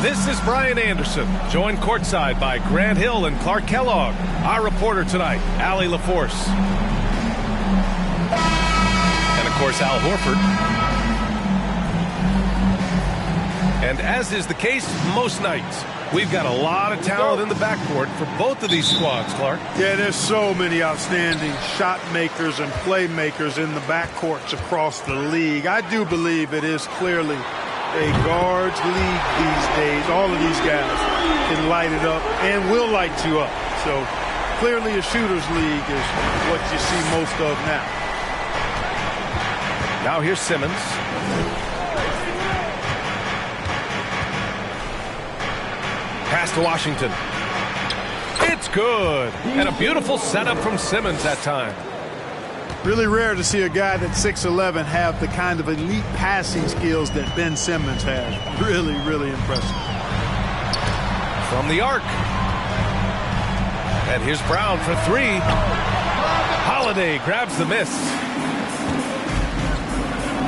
This is Brian Anderson, joined courtside by Grant Hill and Clark Kellogg. Our reporter tonight, Allie LaForce. And, of course, Al Horford. And as is the case most nights, we've got a lot of talent in the backcourt for both of these squads, Clark. Yeah, there's so many outstanding shot makers and playmakers in the backcourts across the league. I do believe it is clearly a guards league these days. All of these guys can light it up and will light you up. So clearly a shooter's league is what you see most of now. Now here's Simmons. Pass to Washington. It's good. And a beautiful setup from Simmons that time. Really rare to see a guy that's 6'11" have the kind of elite passing skills that Ben Simmons has. Really, really impressive. From the arc. And here's Brown for three. Holiday grabs the miss.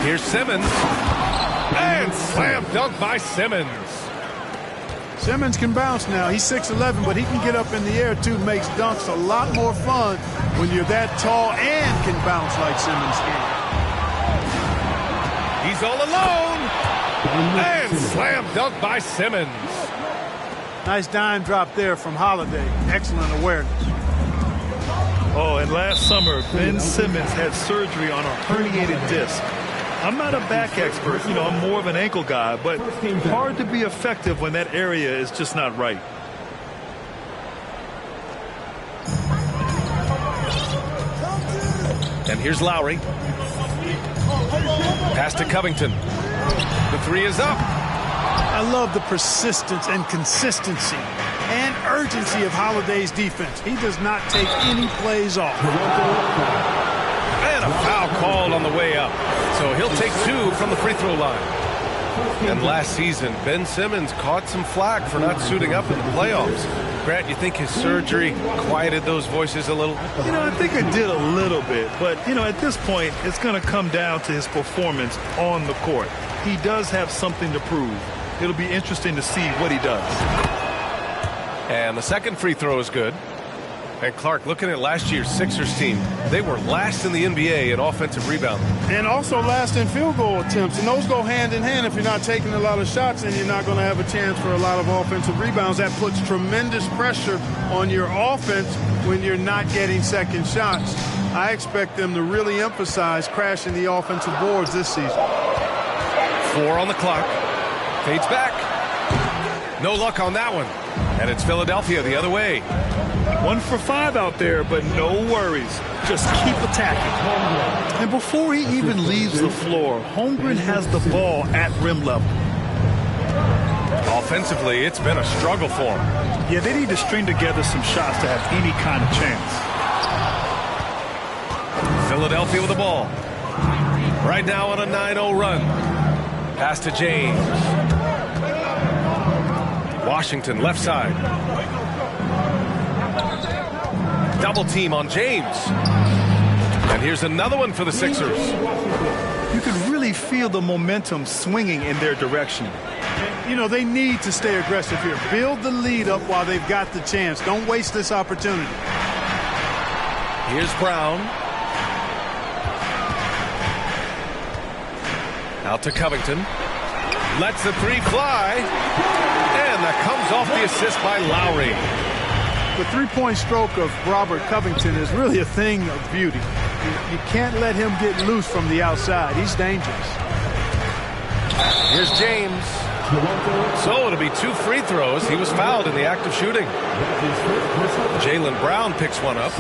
Here's Simmons. And slam dunk by Simmons. Simmons can bounce now. He's 6'11", but he can get up in the air, too. Makes dunks a lot more fun when you're that tall and can bounce like Simmons can. He's all alone. And slam dunk by Simmons. Nice dime drop there from Holiday. Excellent awareness. Oh, and last summer, Ben Simmons had surgery on a herniated disc. I'm not a back expert, I'm more of an ankle guy, but hard to be effective when that area is just not right. And here's Lowry. Pass to Covington. The three is up. I love the persistence and consistency and urgency of Holiday's defense. He does not take any plays off. And a foul called on the way up. So he'll take two from the free throw line. And last season, Ben Simmons caught some flack for not suiting up in the playoffs. Grant, you think his surgery quieted those voices a little? I think it did a little bit. But, at this point, it's going to come down to his performance on the court. He does have something to prove. It'll be interesting to see what he does. And the second free throw is good. And Clark, looking at last year's Sixers team, they were last in the NBA in offensive rebounding. And also last in field goal attempts. And those go hand in hand. If you're not taking a lot of shots, then you're not going to have a chance for a lot of offensive rebounds. That puts tremendous pressure on your offense when you're not getting second shots. I expect them to really emphasize crashing the offensive boards this season. 4 on the clock. Fades back. No luck on that one. And it's Philadelphia the other way. 1 for 5 out there, but no worries. Just keep attacking. And before he even leaves the floor, Holmgren has the ball at rim level. Offensively, it's been a struggle for him. Yeah, they need to string together some shots to have any kind of chance. Philadelphia with the ball. Right now on a 9-0 run. Pass to James. Washington left side. Double team on James. And here's another one for the Sixers. You can really feel the momentum swinging in their direction. They need to stay aggressive here. Build the lead up while they've got the chance. Don't waste this opportunity. Here's Brown. Out to Covington. Lets the three fly. And that comes off the assist by Lowry. The three-point stroke of Robert Covington is really a thing of beauty. You can't let him get loose from the outside. He's dangerous. Here's James. So it'll be 2 free throws. He was fouled in the act of shooting. Jaylen Brown picks one up.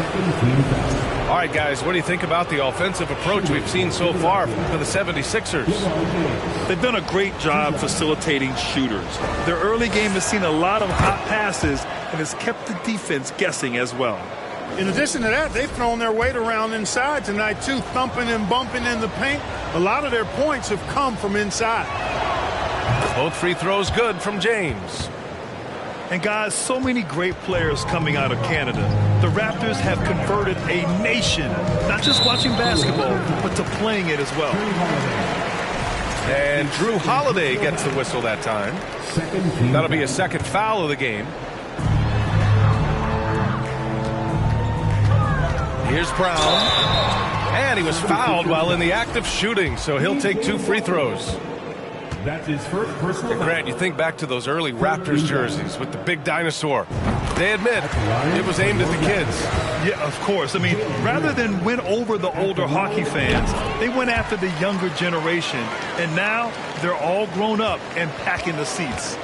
All right, guys, what do you think about the offensive approach we've seen so far for the 76ers? They've done a great job facilitating shooters. Their early game has seen a lot of hot passes and has kept the defense guessing as well. In addition to that, they've thrown their weight around inside tonight, too, thumping and bumping in the paint. A lot of their points have come from inside. Both free throws good from James. And guys, so many great players coming out of Canada. The Raptors have converted a nation, not just watching basketball, but to playing it as well. And Drew Holiday gets the whistle that time. That'll be a second foul of the game. Here's Brown. And he was fouled while in the act of shooting, so he'll take 2 free throws. That's his first personal. Grant, you think back to those early Raptors jerseys with the big dinosaur. They admit it was aimed at the kids. Yeah, of course. I mean, rather than win over the older hockey fans, they went after the younger generation. And now they're all grown up and packing the seats.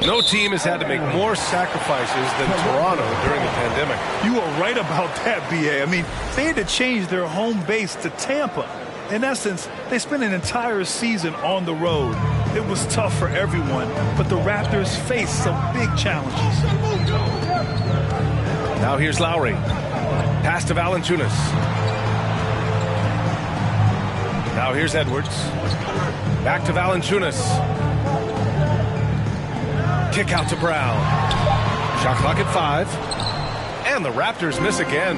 No team has had to make more sacrifices than Toronto during the pandemic. You are right about that, B.A. I mean, they had to change their home base to Tampa. In essence, they spent an entire season on the road. It was tough for everyone, but the Raptors faced some big challenges. Now here's Lowry. Pass to Valanciunas. Now here's Edwards. Back to Valanciunas. Kick out to Brown. Shot clock at 5. And the Raptors miss again.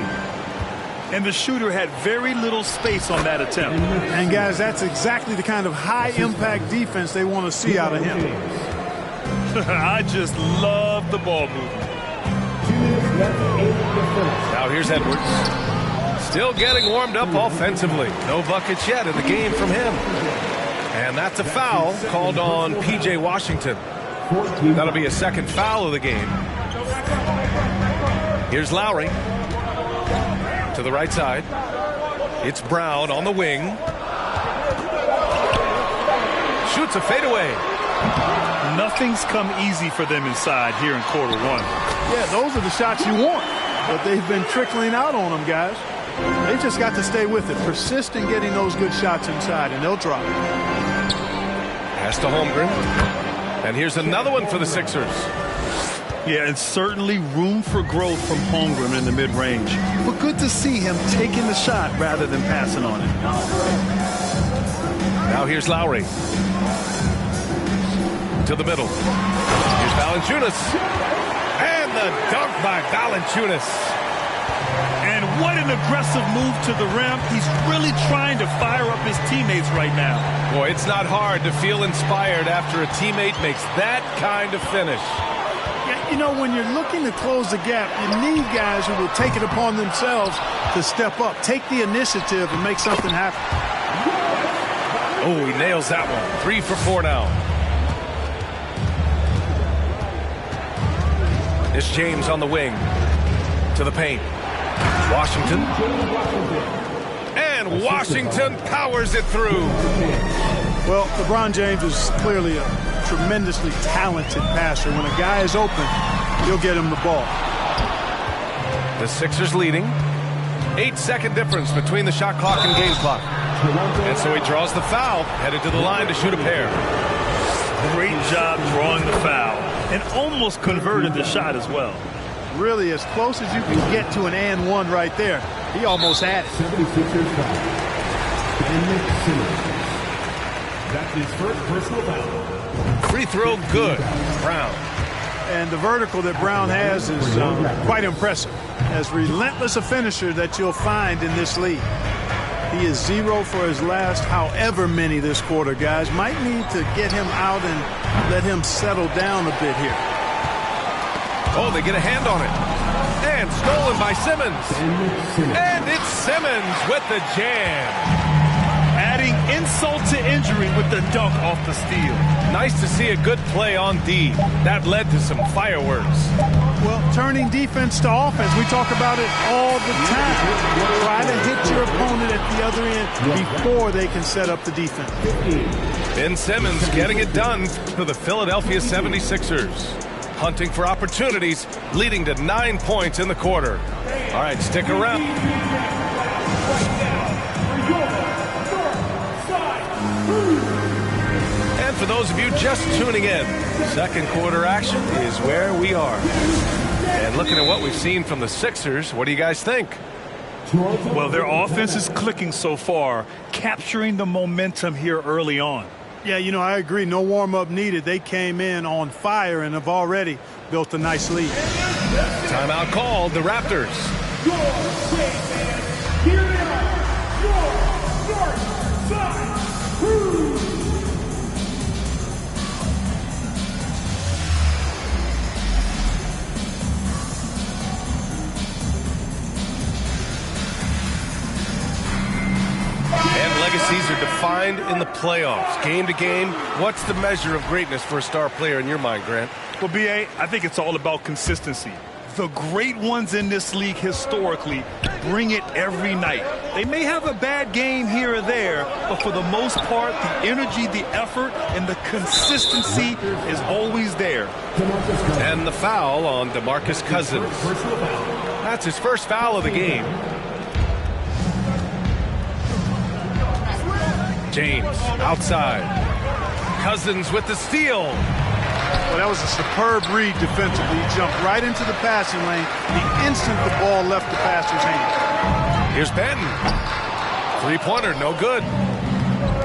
And the shooter had very little space on that attempt. And, guys, that's exactly the kind of high-impact defense they want to see out of him. I just love the ball movement. Now here's Edwards. Still getting warmed up offensively. No buckets yet in the game from him. And that's a foul called on P.J. Washington. That'll be a second foul of the game. Here's Lowry. To the right side. It's Brown on the wing. Shoots a fadeaway. Nothing's come easy for them inside here in quarter 1. Yeah, those are the shots you want. But they've been trickling out on them, guys. They just got to stay with it. Persist in getting those good shots inside, and they'll drop. Pass to Holmgren. And here's another one for the Sixers. Yeah, and certainly room for growth from Holmgren in the mid-range. But good to see him taking the shot rather than passing on it. Now here's Lowry. To the middle. Here's Valanciunas. And the dunk by Valanciunas. And what an aggressive move to the rim. He's really trying to fire up his teammates right now. Boy, it's not hard to feel inspired after a teammate makes that kind of finish. You know, when you're looking to close the gap, you need guys who will take it upon themselves to step up, take the initiative, and make something happen. Oh, he nails that one. 3 for 4 now. It's James on the wing. To the paint. Washington. And Washington powers it through. Well, LeBron James is clearly a tremendously talented passer. When a guy is open, he'll get him the ball. The Sixers leading. 8-second difference between the shot clock and game clock. And so he draws the foul, headed to the line to shoot a pair. Great job drawing the foul. And almost converted the shot as well. Really, as close as you can get to an and one right there. He almost had it. 76ers foul. That's his first personal foul. Free throw good. Brown. And the vertical that Brown has is quite impressive. As relentless a finisher that you'll find in this league. He is 0 for his last however many this quarter, guys. Might need to get him out and let him settle down a bit here. Oh, they get a hand on it. And stolen by Simmons. And it's Simmons with the jam. Adding insult to injury with the dunk off the steal. Nice to see a good play on D. That led to some fireworks. Well, turning defense to offense, we talk about it all the time. Try to hit your opponent at the other end before they can set up the defense. Ben Simmons getting it done for the Philadelphia 76ers. Hunting for opportunities, leading to 9 points in the quarter. All right, stick around. And for those of you just tuning in, second quarter action is where we are. And looking at what we've seen from the Sixers, what do you guys think? Well, their offense is clicking so far, capturing the momentum here early on. Yeah, you know, I agree. No warm-up needed. They came in on fire and have already built a nice lead. Timeout called, the Raptors. And legacies are defined in the playoffs. Game to game, what's the measure of greatness for a star player in your mind, Grant? Well, B.A., I think it's all about consistency. The great ones in this league historically bring it every night. They may have a bad game here or there, but for the most part, the energy, the effort, and the consistency is always there. And the foul on DeMarcus Cousins. That's his first foul of the game. James outside. Cousins with the steal. Well, that was a superb read defensively. He jumped right into the passing lane the instant the ball left the passer's hand. Here's Benton. Three-pointer, no good.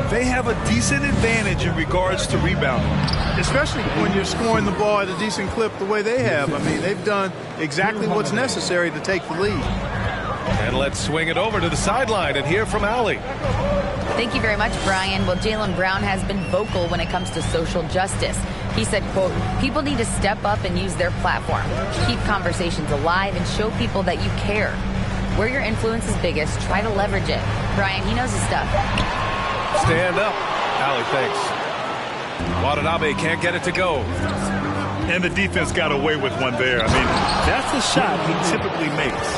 They have a decent advantage in regards to rebounding. Especially when you're scoring the ball at a decent clip the way they have. I mean, they've done exactly what's necessary to take the lead. And let's swing it over to the sideline and hear from Allie. Thank you very much, Brian. Well, Jaylen Brown has been vocal when it comes to social justice. He said, quote, people need to step up and use their platform. Keep conversations alive and show people that you care. Where your influence is biggest, try to leverage it. Brian, he knows his stuff. Stand up. Allie, thanks. Watanabe can't get it to go. And the defense got away with one there. I mean, that's a shot he typically makes.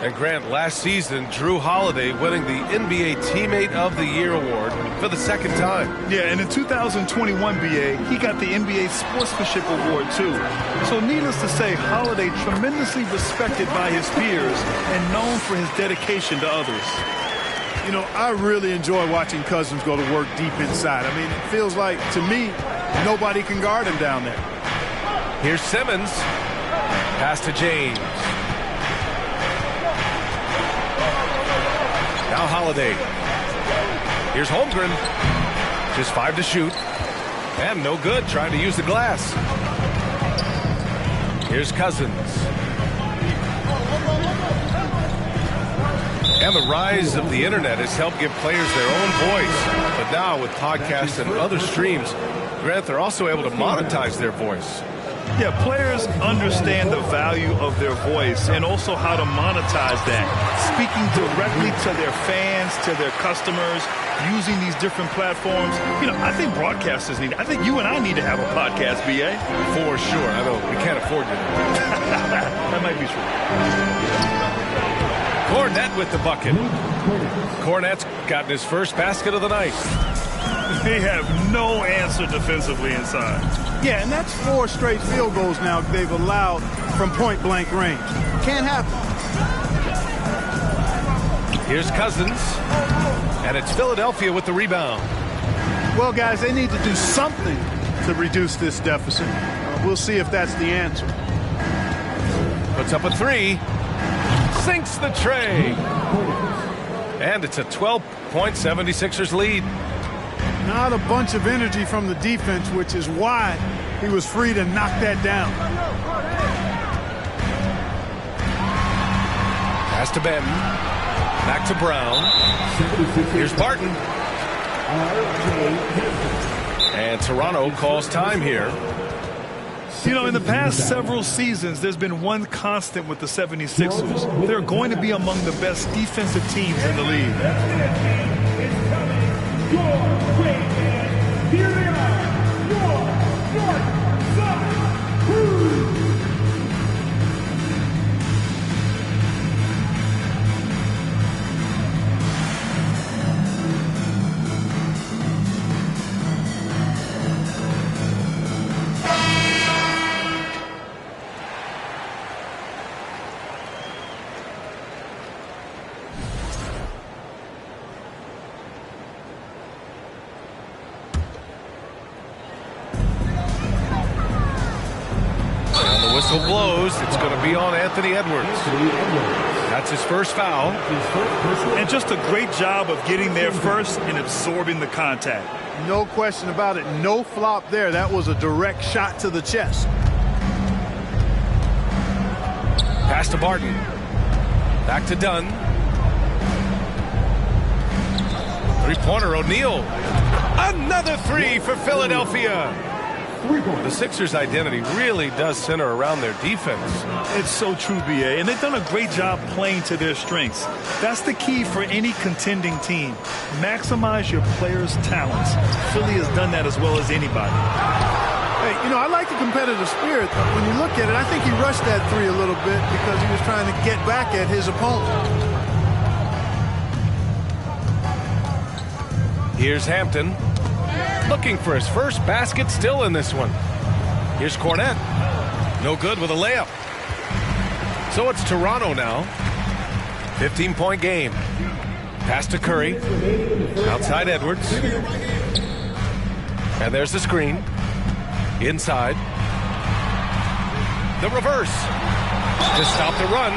And Grant, last season, Drew Holiday winning the NBA Teammate of the Year award for the second time. Yeah, and in 2021, B.A., he got the NBA Sportsmanship Award, too. So needless to say, Holiday tremendously respected by his peers and known for his dedication to others. You know, I really enjoy watching Cousins go to work deep inside. I mean, it feels like, to me, nobody can guard him down there. Here's Simmons. Pass to James. Now Holiday. Here's Holmgren. Just 5 to shoot. And no good, trying to use the glass. Here's Cousins. And the rise of the internet has helped give players their own voice. But now with podcasts and other streams, Grant, they're also able to monetize their voice. Yeah, players understand the value of their voice and also how to monetize that. Speaking directly to their fans, to their customers, using these different platforms. You know, I think broadcasters need, I think you and I need to have a podcast, B.A. For sure. I know we can't afford it. That might be true. Cornette with the bucket. Cornette's gotten his first basket of the night. They have no answer defensively inside. Yeah, and that's 4 straight field goals now they've allowed from point-blank range. Can't happen. Here's Cousins. And it's Philadelphia with the rebound. Well, guys, they need to do something to reduce this deficit. We'll see if that's the answer. Puts up a 3. Sinks the tray. And it's a 12-point 76ers lead. Not a bunch of energy from the defense, which is why he was free to knock that down. Pass to Benton. Back to Brown. Here's Barton. And Toronto calls time here. You know, in the past several seasons, there's been one constant with the 76ers. They're going to be among the best defensive teams in the league. your great man, here they are, your North Side Crew. Whistle blows. It's going to be on Anthony Edwards. That's his first foul. And just a great job of getting there first and absorbing the contact. No question about it. No flop there. That was a direct shot to the chest. Pass to Barton. Back to Dunn. Three-pointer, O'Neal. Another three for Philadelphia. The Sixers' identity really does center around their defense. It's so true, B.A., and they've done a great job playing to their strengths. That's the key for any contending team. Maximize your players' talents. Philly has done that as well as anybody. Hey, you know, I like the competitive spirit. When you look at it, I think he rushed that three a little bit because he was trying to get back at his opponent. Here's Hampton. Looking for his first basket still in this one. Here's Cornette. No good with a layup. So it's Toronto now. 15-point game. Pass to Curry. Outside Edwards. And there's the screen. Inside. The reverse. To stop the run.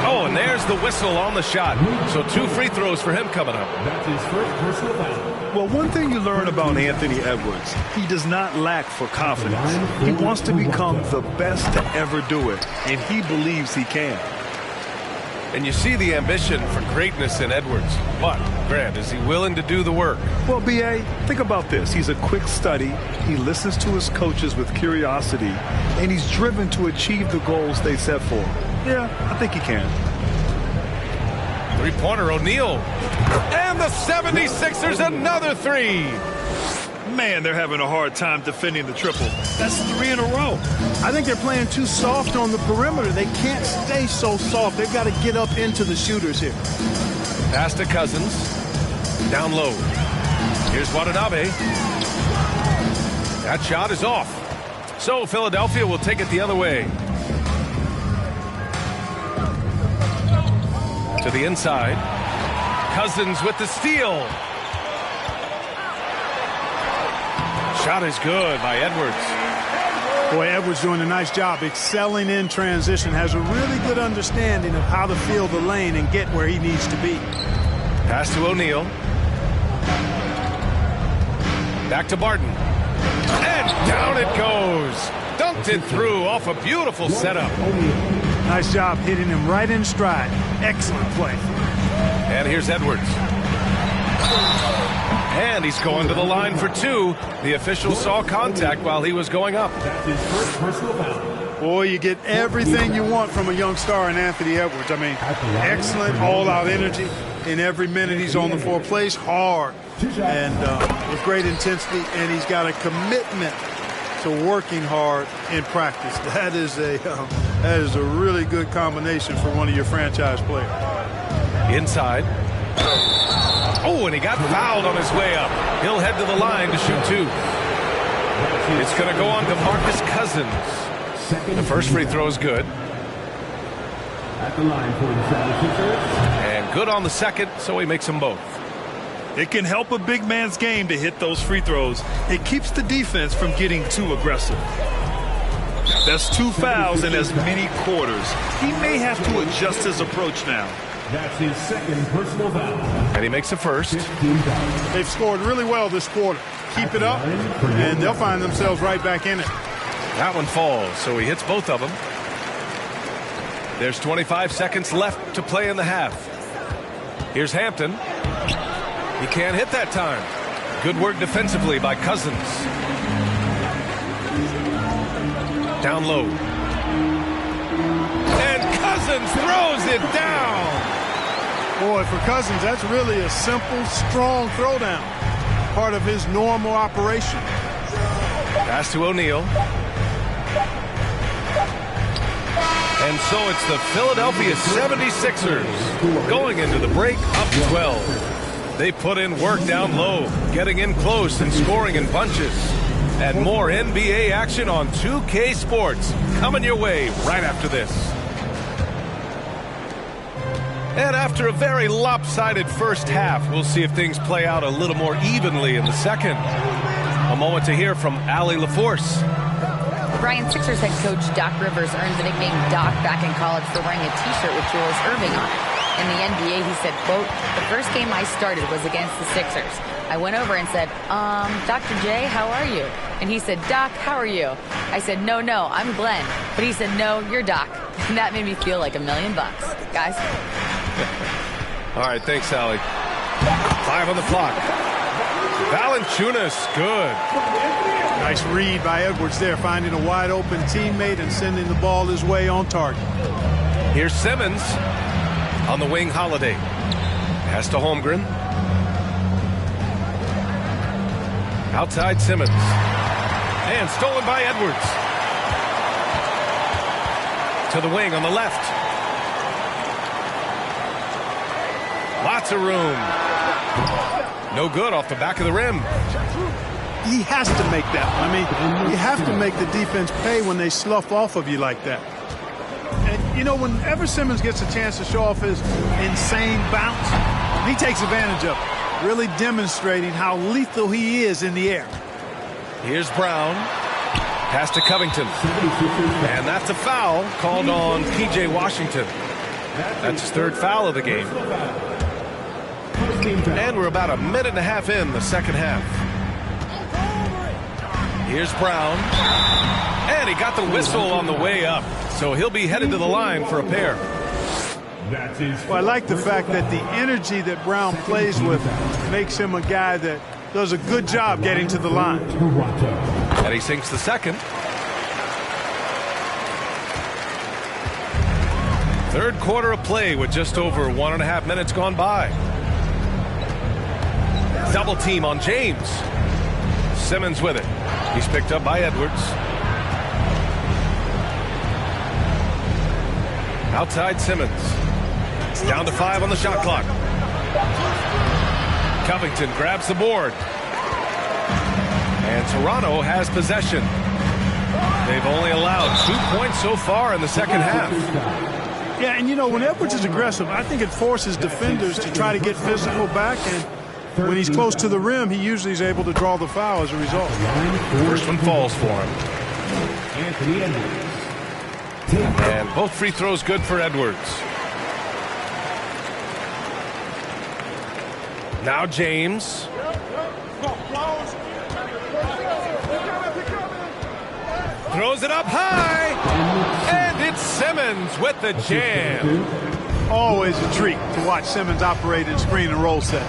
Oh, and there's the whistle on the shot. So 2 free throws for him coming up. That's his first personal foul. Well, one thing you learn about Anthony Edwards, he does not lack for confidence. He wants to become the best to ever do it, and he believes he can. And you see the ambition for greatness in Edwards. But, Grant, is he willing to do the work? Well, B.A., think about this. He's a quick study. He listens to his coaches with curiosity, and he's driven to achieve the goals they set for him. Yeah, I think he can. Three-pointer, O'Neal. And the 76ers, another three. Man, they're having a hard time defending the triple. That's 3 in a row. I think they're playing too soft on the perimeter. They can't stay so soft. They've got to get up into the shooters here. Pass to Cousins. Down low. Here's Watanabe. That shot is off. So Philadelphia will take it the other way. To the inside. Cousins with the steal. Shot is good by Edwards. Boy, Edwards doing a nice job excelling in transition. Has a really good understanding of how to fill the lane and get where he needs to be. Pass to O'Neal. Back to Barton. And down it goes. Dunked it through off a beautiful setup. Nice job hitting him right in stride. Excellent play. And here's Edwards. And he's going to the line for 2. The official saw contact while he was going up. That's his first personal foul. Boy, you get everything you want from a young star in Anthony Edwards. I mean, excellent all-out energy in every minute he's on the floor. Plays hard and with great intensity, and he's got a commitment to working hard in practice. That is a really good combination for one of your franchise players. Inside. Oh, and he got fouled on his way up. He'll head to the line to shoot 2. It's going to go on to Marcus Cousins. The first free throw is good. At the line for the 76ers. And good on the second, so he makes them both. It can help a big man's game to hit those free throws. It keeps the defense from getting too aggressive. That's 2 fouls in as many quarters. He may have to adjust his approach now. That's his second personal foul. And he makes the first. They've scored really well this quarter. Keep it up, and they'll find themselves right back in it. That one falls, so he hits both of them. There's 25 seconds left to play in the half. Here's Hampton. He can't hit that time. Good work defensively by Cousins. Down low. And Cousins throws it down. Boy, for Cousins, that's really a simple, strong throwdown. Part of his normal operation. Pass to O'Neal. And so it's the Philadelphia 76ers going into the break up 12. They put in work down low, getting in close and scoring in bunches. And more NBA action on 2K Sports coming your way right after this. And after a very lopsided first half, we'll see if things play out a little more evenly in the second. A moment to hear from Allie LaForce. Brian, Sixers head coach Doc Rivers earned the nickname Doc back in college for wearing a T-shirt with Julius Erving on it. In the NBA, he said, quote, "The first game I started was against the Sixers. I went over and said, Dr. J, how are you?" And he said, "Doc, how are you?" I said, no, I'm Glenn." But he said, "No, you're Doc." And that made me feel like $1 million. Guys? All right, thanks, Allie. 5 on the clock. Valanciunas, good. Nice read by Edwards there, finding a wide open teammate and sending the ball his way on target. Here's Simmons on the wing. Holiday. Pass to Holmgren. Outside Simmons. And stolen by Edwards. To the wing on the left. Lots of room. No good off the back of the rim. He has to make that. I mean, you have to make the defense pay when they slough off of you like that. And, you know, whenever Simmons gets a chance to show off his insane bounce, he takes advantage of it, really demonstrating how lethal he is in the air. Here's Brown. Pass to Covington. And that's a foul called on P.J. Washington. That's his 3rd foul of the game. And we're about a minute and a half in the second half. Here's Brown. And he got the whistle on the way up. So he'll be headed to the line for a pair. Well, I like the fact that the energy that Brown plays with makes him a guy that does a good job getting to the line. And he sinks the second. 3rd quarter of play with just over 1.5 minutes gone by. Double team on James. Simmons with it. He's picked up by Edwards. Outside Simmons. It's down to 5 on the shot clock. Covington grabs the board. And Toronto has possession. They've only allowed 2 points so far in the second half. Yeah, and you know, when Edwards is aggressive, I think it forces defenders to try to get physical back, and when he's close to the rim, he usually is able to draw the foul as a result. First one falls for him. And both free throws good for Edwards. Now James. Throws it up high. And it's Simmons with the jam. Always a treat to watch Simmons operate in screen and roll set.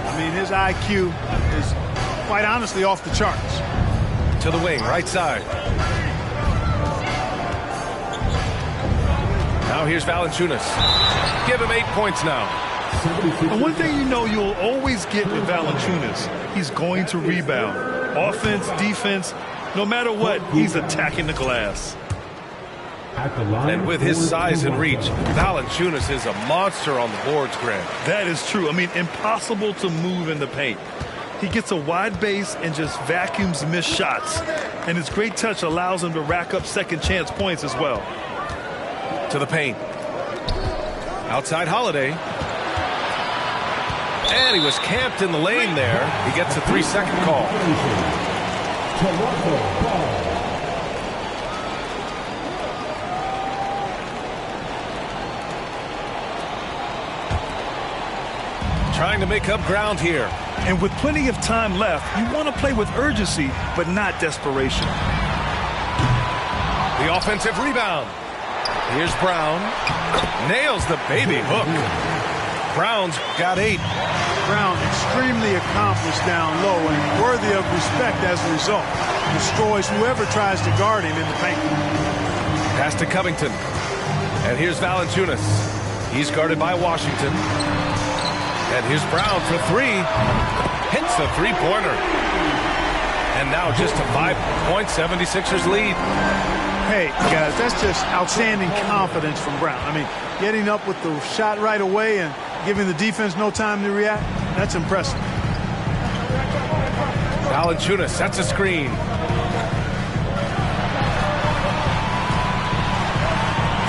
I mean, his IQ is quite honestly off the charts. To the wing, right side. Now here's Valanciunas. Give him 8 points now. And one thing you know you'll always get with Valanciunas, he's going to rebound. Offense, defense, no matter what, he's attacking the glass. And with his size and reach, Valanciunas is a monster on the boards, Grant. That is true. I mean, impossible to move in the paint. He gets a wide base and just vacuums missed shots. And his great touch allows him to rack up second chance points as well. To the paint. Outside Holiday. And he was camped in the lane there. He gets a 3-second call. Trying to make up ground here. And with plenty of time left, you want to play with urgency, but not desperation. The offensive rebound. Here's Brown. Nails the baby hook. Brown's got 8. Brown extremely accomplished down low and worthy of respect as a result. Destroys whoever tries to guard him in the paint. Pass to Covington. And here's Valanciunas. He's guarded by Washington. And here's Brown for three. Hits the three-pointer. And now just a 5-point 76ers lead. Hey, guys, that's just outstanding confidence from Brown. I mean, getting up with the shot right away and giving the defense no time to react, that's impressive. Valanciunas sets a screen.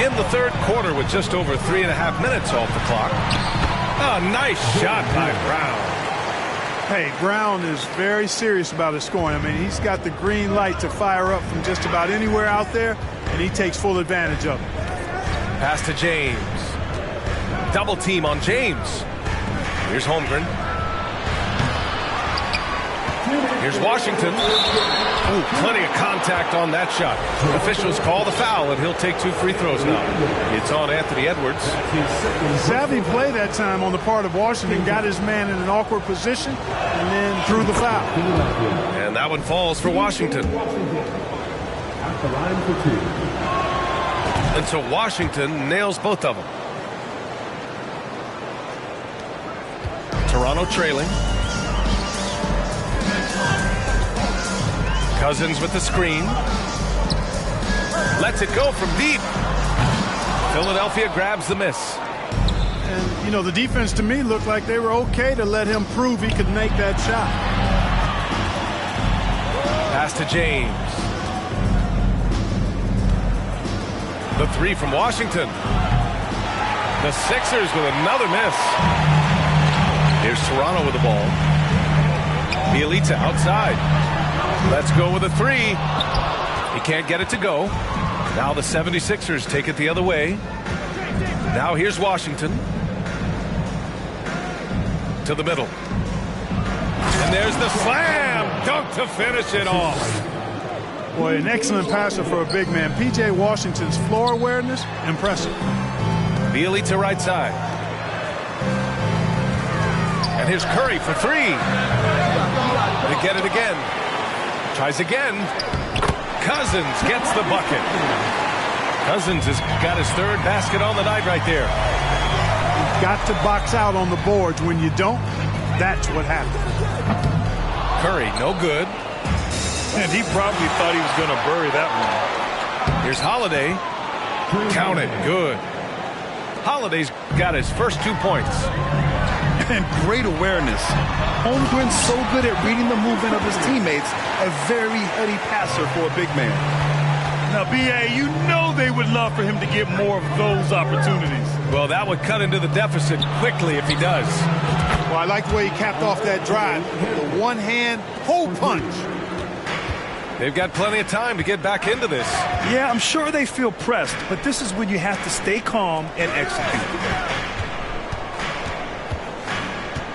In the third quarter with just over 3.5 minutes off the clock. A nice shot by Brown. Hey, Brown is very serious about his scoring. I mean, he's got the green light to fire up from just about anywhere out there, and he takes full advantage of it. Pass to James. Double team on James. Here's Holmgren. Here's Washington. Ooh, plenty of contact on that shot. Officials call the foul, and he'll take 2 free throws now. It's on Anthony Edwards. Savvy play that time on the part of Washington. Got his man in an awkward position and then threw the foul. And that one falls for Washington. And so Washington nails both of them. Toronto trailing. Cousins with the screen. Lets it go from deep. Philadelphia grabs the miss. And, you know, the defense to me looked like they were okay to let him prove he could make that shot. Pass to James. The three from Washington. The Sixers with another miss. Here's Toronto with the ball. Bielitsa outside. Let's go with a three. He can't get it to go. Now the 76ers take it the other way. Now here's Washington. To the middle. And there's the slam dunk to finish it off. Boy, an excellent passer for a big man. P.J. Washington's floor awareness, impressive. Bielitsa right side. And here's Curry for three. They get it again. Tries again. Cousins gets the bucket. Cousins has got his third basket on the night right there. You've got to box out on the boards. When you don't, that's what happens. Curry, no good. And he probably thought he was going to bury that one. Here's Holiday. Count it. Good. Holiday's got his first 2 points. And great awareness. Holmgren's so good at reading the movement of his teammates. A very heady passer for a big man. Now, B.A., you know they would love for him to get more of those opportunities. Well, that would cut into the deficit quickly if he does. Well, I like the way he capped off that drive. The one-hand hole punch. They've got plenty of time to get back into this. Yeah, I'm sure they feel pressed, but this is when you have to stay calm and execute.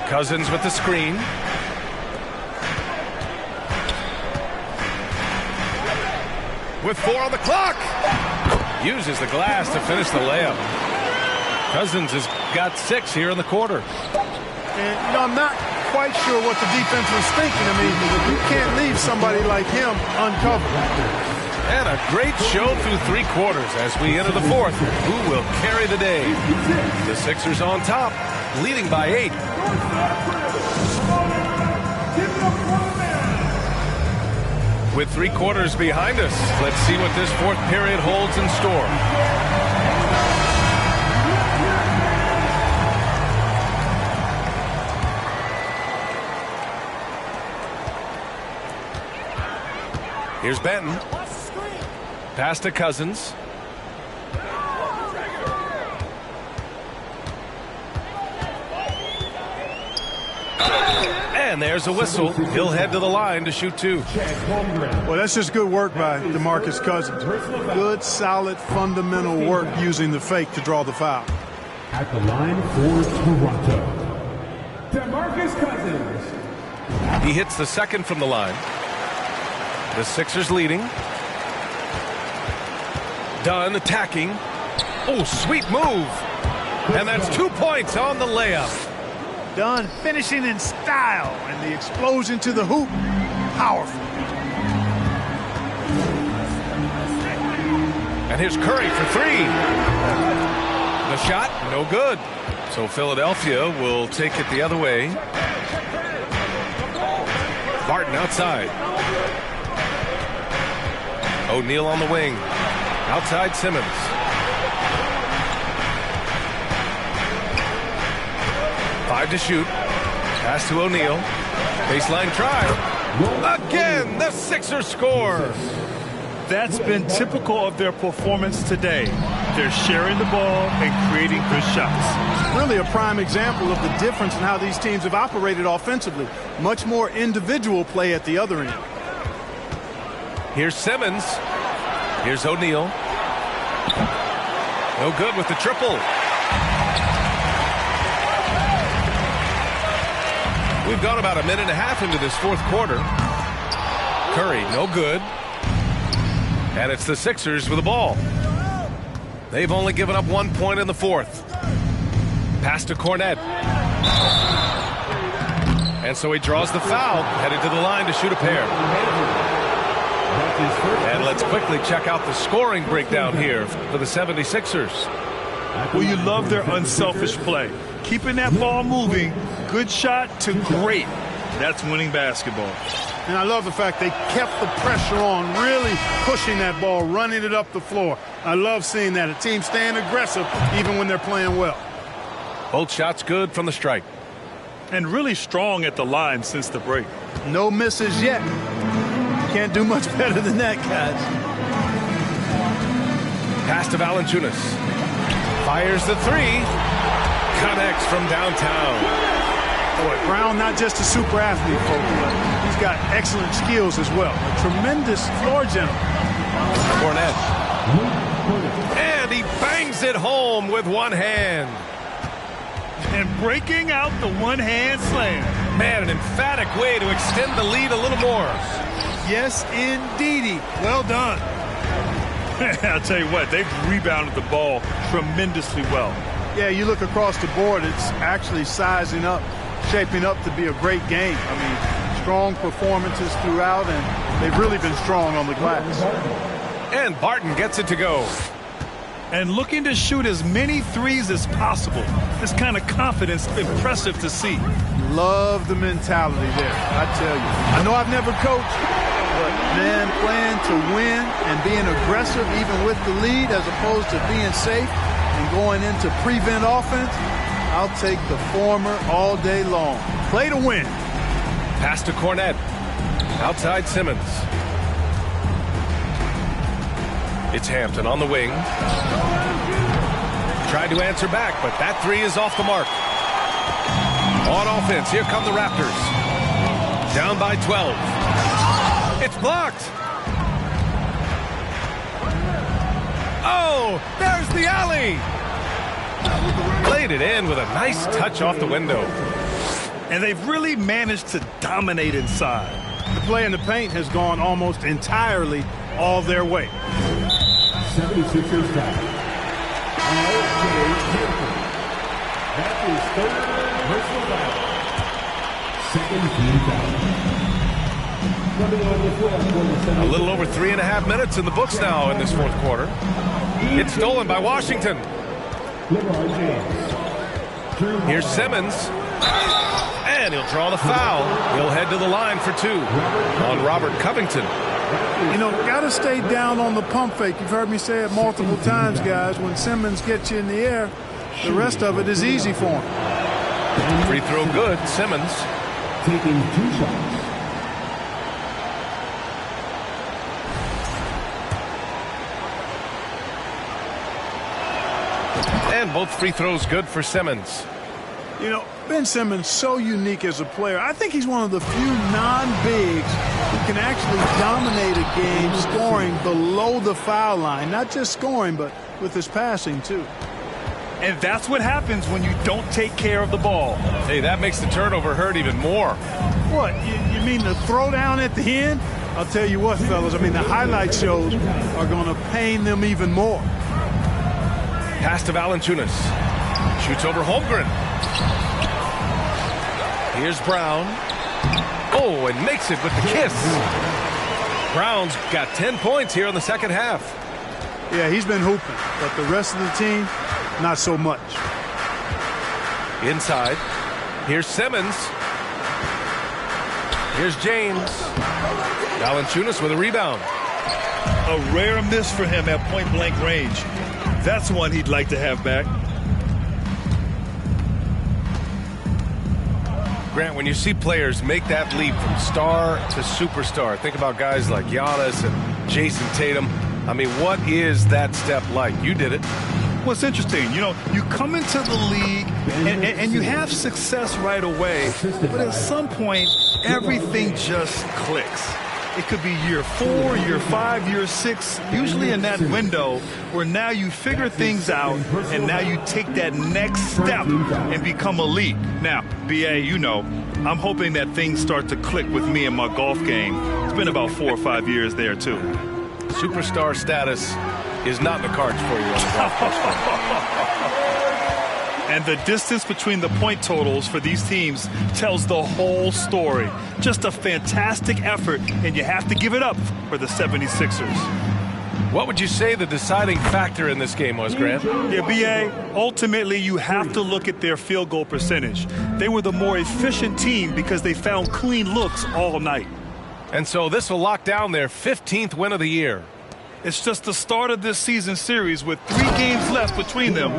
Cousins with the screen. With 4 on the clock. Uses the glass to finish the layup. Cousins has got 6 here in the quarter. And, you know, I'm not quite sure what the defense was thinking. I mean, you can't leave somebody like him uncovered. And a great show through 3 quarters as we enter the 4th. Who will carry the day? The Sixers on top, leading by 8. With 3 quarters behind us, let's see what this 4th period holds in store. Here's Benton. Pass to Cousins. And there's a whistle. He'll head to the line to shoot 2. Well, that's just good work by DeMarcus Cousins. Good, solid, fundamental work using the fake to draw the foul. At the line for Toronto, DeMarcus Cousins. He hits the 2nd from the line. The Sixers leading. Dunn attacking. Oh, sweet move. And that's 2 points on the layup. Dunn finishing in style, and the explosion to the hoop, powerful. And here's Curry for 3. The shot, no good. So Philadelphia will take it the other way. Barton outside. O'Neal on the wing. Outside Simmons. Five to shoot. Pass to O'Neal. Baseline try. Again, the Sixers score. That's been typical of their performance today. They're sharing the ball and creating good shots. Really a prime example of the difference in how these teams have operated offensively. Much more individual play at the other end. Here's Simmons. Here's O'Neal. No good with the triple. We've gone about a minute and a half into this fourth quarter. Curry, no good. And it's the Sixers with the ball. They've only given up 1 point in the fourth. Pass to Cornette. And so he draws the foul, headed to the line to shoot a pair. And let's quickly check out the scoring breakdown here for the 76ers. Well, you love their unselfish play. Keeping that ball moving, good shot to great. That's winning basketball. And I love the fact they kept the pressure on, really pushing that ball, running it up the floor. I love seeing that. A team staying aggressive even when they're playing well. Both shots good from the strike. And really strong at the line since the break. No misses yet. Can't do much better than that, guys. Pass to Valanciunas. Fires the three. Connects from downtown. Boy, Brown not just a super athlete, folks, but he's got excellent skills as well. A tremendous floor general. Cornette. And he bangs it home with one hand. And breaking out the one-hand slam. Man, an emphatic way to extend the lead a little more. Yes, indeedy. Well done. I'll tell you what, they've rebounded the ball tremendously well. Yeah, you look across the board, it's actually sizing up, shaping up to be a great game. I mean, strong performances throughout, and they've really been strong on the glass. And Barton gets it to go. And looking to shoot as many threes as possible. This kind of confidence, impressive to see. Love the mentality there, I tell you. I know I've never coached, but man, playing to win and being aggressive even with the lead as opposed to being safe and going into prevent offense, I'll take the former all day long. Play to win. Pass to Cornette. Outside Simmons. It's Hampton on the wing. Tried to answer back, but that three is off the mark. On offense, here come the Raptors. Down by 12. It's blocked. Oh, there's the alley. Played it in with a nice touch off the window. And they've really managed to dominate inside. The play in the paint has gone almost entirely all their way. 76ers time. That is third personal foul. Second team foul. A little over 3.5 minutes in the books now in this fourth quarter. It's stolen by Washington. Here's Simmons. And he'll draw the foul. He'll head to the line for two on Robert Covington. You know, got to stay down on the pump fake. You've heard me say it multiple times, guys. When Simmons gets you in the air, the rest of it is easy for him. Free throw good. Simmons. Taking 2 shots. And both free throws good for Simmons. You know, Ben Simmons, so unique as a player. I think he's one of the few non-bigs who can actually dominate a game scoring below the foul line. Not just scoring, but with his passing, too. And that's what happens when you don't take care of the ball. Hey, that makes the turnover hurt even more. What, you mean the throwdown at the end? I'll tell you what, fellas, I mean, the highlight shows are going to pain them even more. Pass to Valanciunas. Shoots over Holmgren. Here's Brown. Oh, and makes it with the kiss. Brown's got 10 points here in the second half. Yeah, he's been hooping, but the rest of the team, not so much. Inside. Here's Simmons. Here's James. Valanciunas with a rebound. A rare miss for him at point-blank range. That's one he'd like to have back. Grant, when you see players make that leap from star to superstar, think about guys like Giannis and Jason Tatum. I mean, what is that step like? You did it. Well, it's interesting. You know, you come into the league and you have success right away, but at some point, everything just clicks. It could be year 4, year 5, year 6, usually in that window where now you figure things out and now you take that next step and become elite. Now, BA, you know, I'm hoping that things start to click with me and my golf game. It's been about 4 or 5 years there, too. Superstar status is not in the cards for you on the golf course. And the distance between the point totals for these teams tells the whole story. Just a fantastic effort, and you have to give it up for the 76ers. What would you say the deciding factor in this game was, Grant? Yeah, BA, ultimately you have to look at their field goal percentage. They were the more efficient team because they found clean looks all night. And so this will lock down their 15th win of the year. It's just the start of this season series with 3 games left between them,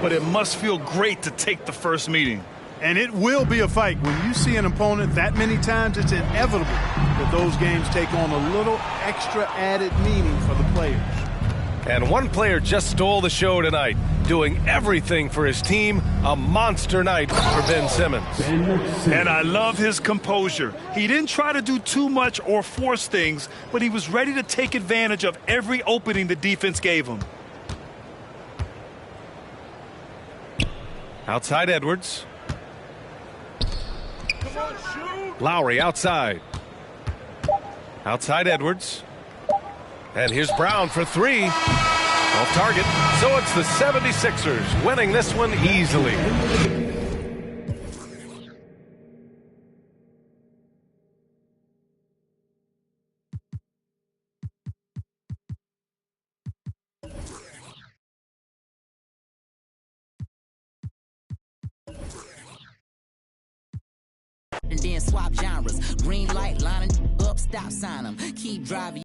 but it must feel great to take the first meeting. And it will be a fight. When you see an opponent that many times, it's inevitable that those games take on a little extra added meaning for the players. And one player just stole the show tonight, doing everything for his team. A monster night for Ben Simmons. And I love his composure. He didn't try to do too much or force things, but he was ready to take advantage of every opening the defense gave him. Outside Edwards. Lowry outside. Outside Edwards. And here's Brown for 3. Off target. So it's the 76ers winning this one easily. And then swap genres. Green light lining up, stop sign 'em. Keep driving.